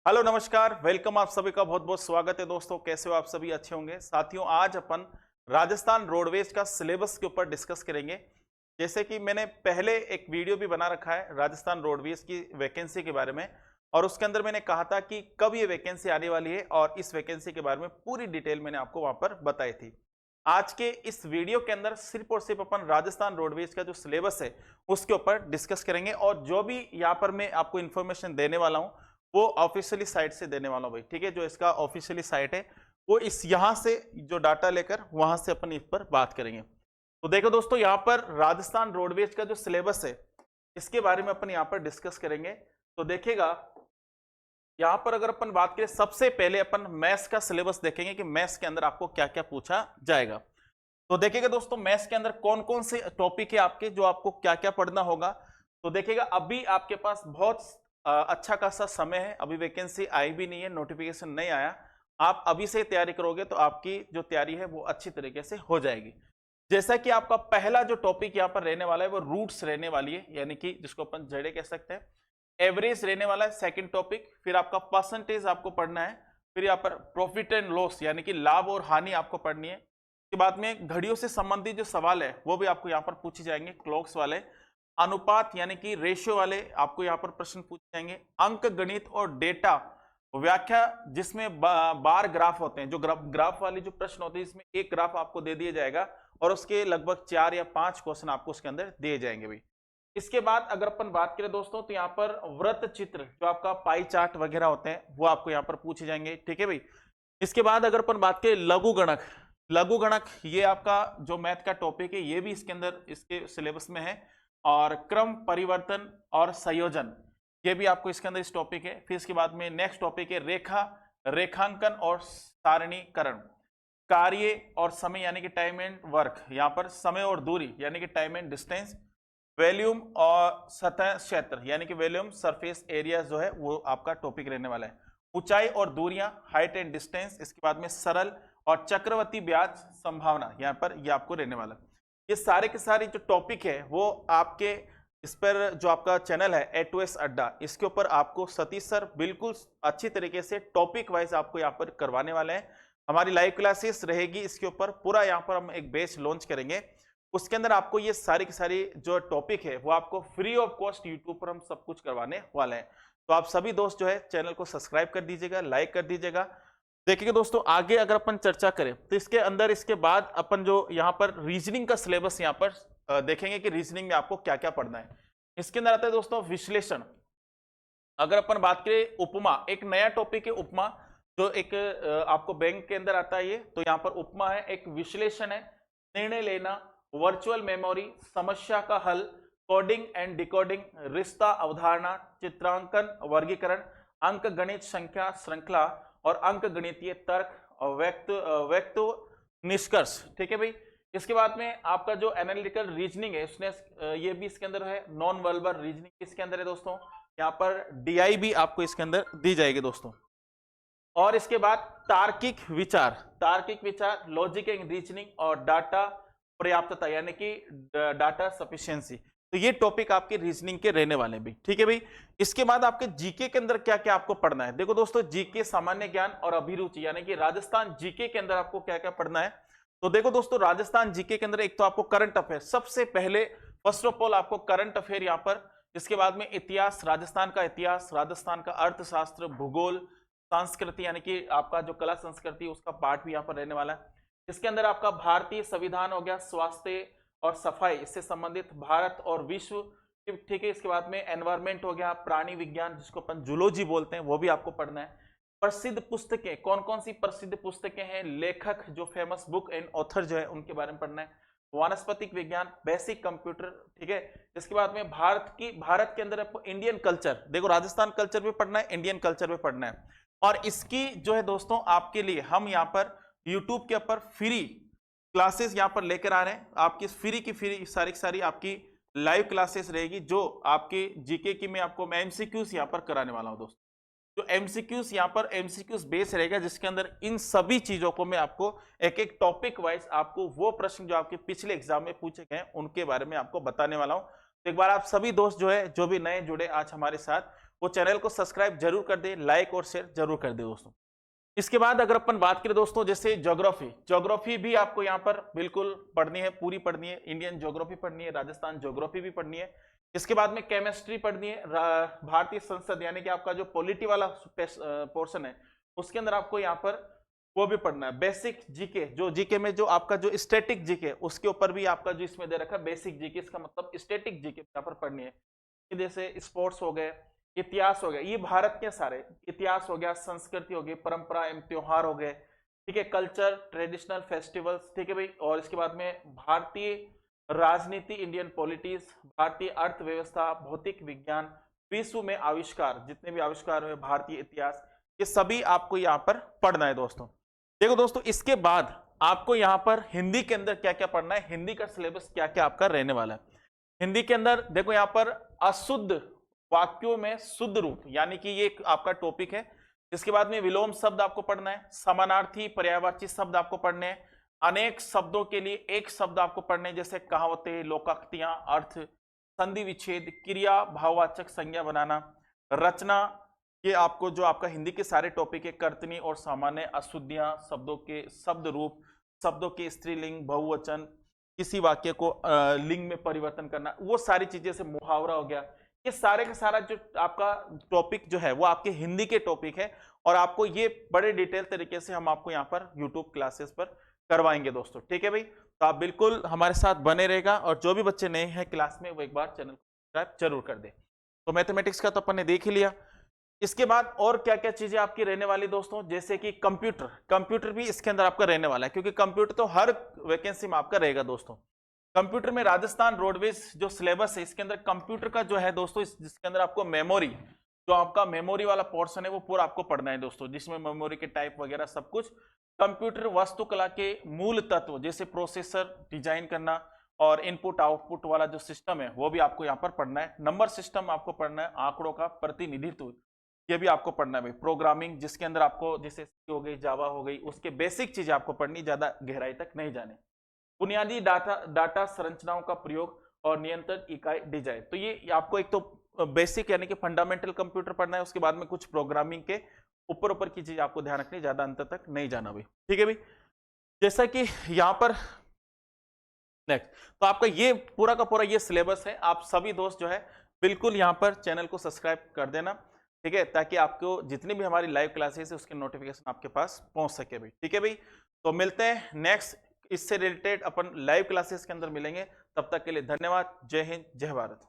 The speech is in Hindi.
हेलो नमस्कार, वेलकम। आप सभी का बहुत बहुत स्वागत है दोस्तों। कैसे हो आप सभी? अच्छे होंगे। साथियों, आज अपन राजस्थान रोडवेज का सिलेबस के ऊपर डिस्कस करेंगे। जैसे कि मैंने पहले एक वीडियो भी बना रखा है राजस्थान रोडवेज की वैकेंसी के बारे में, और उसके अंदर मैंने कहा था कि कब ये वैकेंसी आने वाली है, और इस वैकेंसी के बारे में पूरी डिटेल मैंने आपको वहां पर बताई थी। आज के इस वीडियो के अंदर सिर्फ और सिर्फ अपन राजस्थान रोडवेज का जो सिलेबस है उसके ऊपर डिस्कस करेंगे, और जो भी यहाँ पर मैं आपको इन्फॉर्मेशन देने वाला हूँ वो ऑफिशियली साइट से देने वाला हूं भाई। ठीक है, जो इसका ऑफिशियली साइट है वो इस यहां से जो डाटा लेकर वहां से अपन इस पर बात करेंगे। तो देखो दोस्तों, यहां पर राजस्थान रोडवेज का जो सिलेबस है इसके बारे में अपन यहां पर डिस्कस करेंगे। तो देखिएगा, यहां पर अगर अपन बात करें, सबसे पहले अपन मैथ्स का सिलेबस देखेंगे कि मैथ्स के अंदर आपको क्या क्या पूछा जाएगा। तो देखिएगा दोस्तों, मैथ्स के अंदर कौन कौन से टॉपिक है आपके जो आपको क्या क्या पढ़ना होगा। तो देखिएगा, अभी आपके पास बहुत अच्छा खासा समय है। अभी वैकेंसी आई भी नहीं है, नोटिफिकेशन नहीं आया। आप अभी से तैयारी करोगे तो आपकी जो तैयारी है वो अच्छी तरीके से हो जाएगी। जैसा कि आपका पहला जो टॉपिक यहाँ पर रहने वाला है वो रूट्स रहने वाली है, यानी कि जिसको अपन जड़े कह सकते हैं। एवरेज रहने वाला है सेकंड टॉपिक। फिर आपका परसेंटेज आपको पढ़ना है। फिर यहाँ पर प्रॉफिट एंड लॉस यानी कि लाभ और हानि आपको पढ़नी है। के बाद में घड़ियों से संबंधित जो सवाल है वो भी आपको यहाँ पर पूछे जाएंगे, क्लॉक्स वाले। अनुपात यानी कि रेशियो वाले आपको यहाँ पर प्रश्न पूछे जाएंगे। अंक गणित और डेटा व्याख्या, जिसमें बार ग्राफ होते हैं, जो ग्राफ वाली जो प्रश्न होते हैं इसमें एक ग्राफ आपको दे दिया जाएगा और उसके लगभग 4 या 5 क्वेश्चन आपको उसके अंदर दिए जाएंगे भाई। इसके बाद अगर अपन बात करें दोस्तों, तो यहाँ पर वृत्त चित्र, जो आपका पाई चार्ट वगैरह होते हैं वो आपको यहाँ पर पूछे जाएंगे। ठीक है भाई। इसके बाद अगर अपन बात करें लघु गणक, लघु गणक ये आपका जो मैथ का टॉपिक है ये भी इसके अंदर इसके सिलेबस में है। और क्रम परिवर्तन और संयोजन ये भी आपको इसके अंदर इस टॉपिक है। फिर इसके बाद में नेक्स्ट टॉपिक है रेखा, रेखांकन और सारणीकरण। कार्य और समय यानी कि टाइम एंड वर्क, यहाँ पर समय और दूरी यानी कि टाइम एंड डिस्टेंस। वॉल्यूम और सतह क्षेत्र यानी कि वॉल्यूम सरफेस एरिया जो है वो आपका टॉपिक रहने वाला है। ऊंचाई और दूरियां, हाइट एंड डिस्टेंस। इसके बाद में सरल और चक्रवर्ती ब्याज संभावना, यहाँ पर ये आपको रहने वाला है। ये सारे के सारे जो टॉपिक है वो आपके इस पर जो आपका चैनल है A2S अड्डा, इसके ऊपर आपको सतीश सर बिल्कुल अच्छी तरीके से टॉपिक वाइज आपको यहाँ पर करवाने वाले हैं। हमारी लाइव क्लासेस रहेगी इसके ऊपर पूरा। यहाँ पर हम एक बैच लॉन्च करेंगे, उसके अंदर आपको ये सारी की सारी जो टॉपिक है वो आपको फ्री ऑफ कॉस्ट यूट्यूब पर हम सब कुछ करवाने वाले हैं। तो आप सभी दोस्त जो है चैनल को सब्सक्राइब कर दीजिएगा, लाइक कर दीजिएगा। देखिए दोस्तों, आगे अगर अपन चर्चा करें तो इसके अंदर इसके बाद अपन जो यहाँ पर रीजनिंग का सिलेबस यहाँ पर देखेंगे कि रीजनिंग में आपको क्या क्या पढ़ना है। इसके अंदर आता है दोस्तों विश्लेषण। अगर अपन बात करें उपमा, एक नया टॉपिक है उपमा, जो एक आपको बैंक के अंदर आता है ये। तो यहाँ पर उपमा है, एक विश्लेषण है, निर्णय लेना, वर्चुअल मेमोरी, समस्या का हल, कोडिंग एंड डिकोडिंग, रिश्ता, अवधारणा, चित्रांकन, वर्गीकरण, अंक गणित, संख्या श्रृंखला और अंक गणितीय तर्क और व्यक्त निष्कर्ष। ठीक है भाई। इसके बाद में आपका जो एनालिटिकल रीजनिंग है उसने ये भी इसके अंदर है। नॉन वर्बल रीजनिंग इसके अंदर है दोस्तों। यहाँ पर डीआई भी आपको इसके अंदर दी जाएगी दोस्तों। और इसके बाद तार्किक विचार, तार्किक विचार, लॉजिक एंड रीजनिंग और डाटा पर्याप्तता यानी कि डाटा सफिशिएंसी। तो ये टॉपिक आपके रीजनिंग के रहने वाले भी। ठीक है भाई। इसके बाद आपके जीके के अंदर क्या क्या आपको पढ़ना है। देखो दोस्तों, जीके सामान्य ज्ञान और अभिरुचि यानी कि राजस्थान जीके के अंदर आपको क्या क्या पढ़ना है। तो देखो दोस्तों, राजस्थान जीके के अंदर एक तो आपको करंट अफेयर, सबसे पहले फर्स्ट ऑफ ऑल आपको करंट अफेयर यहाँ पर। इसके बाद में इतिहास, राजस्थान का इतिहास, राजस्थान का अर्थशास्त्र, भूगोल, संस्कृति यानी कि आपका जो कला संस्कृति उसका पार्ट भी यहाँ पर रहने वाला है। इसके अंदर आपका भारतीय संविधान हो गया, स्वास्थ्य और सफाई इससे संबंधित, भारत और विश्व। ठीक है। इसके बाद में एनवायरमेंट हो गया, प्राणी विज्ञान जिसको अपन जूलॉजी बोलते हैं वो भी आपको पढ़ना है। प्रसिद्ध पुस्तकें, कौन कौन सी प्रसिद्ध पुस्तकें हैं, लेखक जो फेमस बुक एंड ऑथर जो है उनके बारे में पढ़ना है। वानस्पतिक विज्ञान, बेसिक कंप्यूटर। ठीक है। इसके बाद में भारत के अंदर आपको इंडियन कल्चर, देखो राजस्थान कल्चर भी पढ़ना है, इंडियन कल्चर भी पढ़ना है। और इसकी जो है दोस्तों आपके लिए हम यहाँ पर यूट्यूब के ऊपर फ्री क्लासेस यहाँ पर लेकर आ रहे हैं। आपकी फ्री की फ्री सारी आपकी लाइव क्लासेस रहेगी, जो आपके जीके की मैं आपको एमसीक्यूज यहाँ पर कराने वाला हूँ दोस्तों। जो एमसीक्यूज यहाँ पर एमसीक्यूज बेस रहेगा, जिसके अंदर इन सभी चीजों को मैं आपको एक एक टॉपिक वाइज आपको वो प्रश्न जो आपके पिछले एग्जाम में पूछे गए उनके बारे में आपको बताने वाला हूँ। तो एक बार आप सभी दोस्त जो है, जो भी नए जुड़े आज हमारे साथ, वो चैनल को सब्सक्राइब जरूर कर दे, लाइक और शेयर जरूर कर दे दोस्तों। इसके बाद अगर अपन बात करें दोस्तों, जैसे ज्योग्राफी भी आपको यहाँ पर बिल्कुल पढ़नी है, पूरी पढ़नी है। इंडियन ज्योग्राफी पढ़नी है, राजस्थान ज्योग्राफी भी पढ़नी है। इसके बाद में केमिस्ट्री पढ़नी है, भारतीय संसद यानी कि आपका जो पॉलिटी वाला पोर्शन है उसके अंदर आपको यहाँ पर वो भी पढ़ना है। बेसिक जीके, जो जीके में जो आपका जो स्टैटिक जीके उसके ऊपर भी आपका जो इसमें दे रखा है बेसिक जीके, इसका मतलब स्टैटिक जीके यहाँ पर पढ़नी है। जैसे स्पोर्ट्स हो गए, इतिहास हो गया, ये भारत के सारे इतिहास हो गया, संस्कृति हो गई, परंपरा एवं त्योहार हो गए, ठीक है, कल्चर, ट्रेडिशनल फेस्टिवल्स, ठीक है भाई। और इसके बाद में भारतीय राजनीति, इंडियन पॉलिटिक्स, भारतीय अर्थव्यवस्था, भौतिक विज्ञान, विश्व में आविष्कार, जितने भी आविष्कार हुए, भारतीय इतिहास, ये सभी आपको यहाँ पर पढ़ना है दोस्तों। देखो दोस्तों, इसके बाद आपको यहाँ पर हिंदी के अंदर क्या क्या पढ़ना है, हिंदी का सिलेबस क्या क्या आपका रहने वाला है। हिंदी के अंदर देखो यहाँ पर अशुद्ध वाक्यों में शुद्ध रूप, यानी कि ये आपका टॉपिक है। इसके बाद में विलोम शब्द आपको पढ़ना है, समानार्थी पर्यायवाची शब्द आपको पढ़ने हैं, अनेक शब्दों के लिए एक शब्द आपको पढ़ने हैं, जैसे कहावतें, लोकोक्तियां, अर्थ, संधि विच्छेद, क्रिया, भाववाचक संज्ञा बनाना, रचना, ये आपको जो आपका हिंदी के सारे टॉपिक है, कर्तनी और सामान्य, अशुद्धियां, शब्दों के शब्द रूप, शब्दों के स्त्रीलिंग, बहुवचन, किसी वाक्य को लिंग में परिवर्तन करना, वो सारी चीजें से मुहावरा हो गया, ये सारे का सारा जो आपका टॉपिक जो है वो आपके हिंदी के टॉपिक है। और आपको ये बड़े डिटेल तरीके से हम आपको यहाँ पर यूट्यूब क्लासेस पर करवाएंगे दोस्तों, ठीक है भाई। तो आप बिल्कुल हमारे साथ बने रहेगा, और जो भी बच्चे नए हैं क्लास में वो एक बार चैनल को सब्सक्राइब जरूर कर दे। तो मैथमेटिक्स का तो अपन ने देख ही लिया। इसके बाद और क्या क्या चीजें आपकी रहने वाली दोस्तों, जैसे कि कंप्यूटर भी इसके अंदर आपका रहने वाला है, क्योंकि कंप्यूटर तो हर वैकेंसी में आपका रहेगा दोस्तों। कंप्यूटर में राजस्थान रोडवेज जो सिलेबस है इसके अंदर कंप्यूटर का जो है दोस्तों, जिसके अंदर आपको मेमोरी, जो आपका मेमोरी वाला पोर्शन है वो पूरा आपको पढ़ना है दोस्तों, जिसमें मेमोरी के टाइप वगैरह सब कुछ, कंप्यूटर वास्तुकला के मूल तत्व जैसे प्रोसेसर डिजाइन करना और इनपुट आउटपुट वाला जो सिस्टम है वो भी आपको यहाँ पर पढ़ना है। नंबर सिस्टम आपको पढ़ना है, आंकड़ों का प्रतिनिधित्व ये भी आपको पढ़ना है भाई। प्रोग्रामिंग, जिसके अंदर आपको जैसे हो गई, जावा हो गई, उसके बेसिक चीजें आपको पढ़नी, ज्यादा गहराई तक नहीं जाने। बुनियादी डाटा संरचनाओं का प्रयोग और नियंत्रण इकाई डिजाइन, तो ये आपको एक तो बेसिक यानी कि फंडामेंटल कंप्यूटर पढ़ना है। उसके बाद में कुछ प्रोग्रामिंग के ऊपर की चीज आपको ध्यान रखनी, ज्यादा अंत तक नहीं जाना भाई, ठीक है भाई। जैसा कि यहाँ पर नेक्स्ट, तो आपका ये पूरा का पूरा ये सिलेबस है। आप सभी दोस्त जो है बिल्कुल यहाँ पर चैनल को सब्सक्राइब कर देना, ठीक है, ताकि आपको जितनी भी हमारी लाइव क्लासेस है उसके नोटिफिकेशन आपके पास पहुंच सके भाई, ठीक है भाई। तो मिलते हैं नेक्स्ट, इससे रिलेटेड अपन लाइव क्लासेस के अंदर मिलेंगे। तब तक के लिए धन्यवाद। जय हिंद, जय भारत।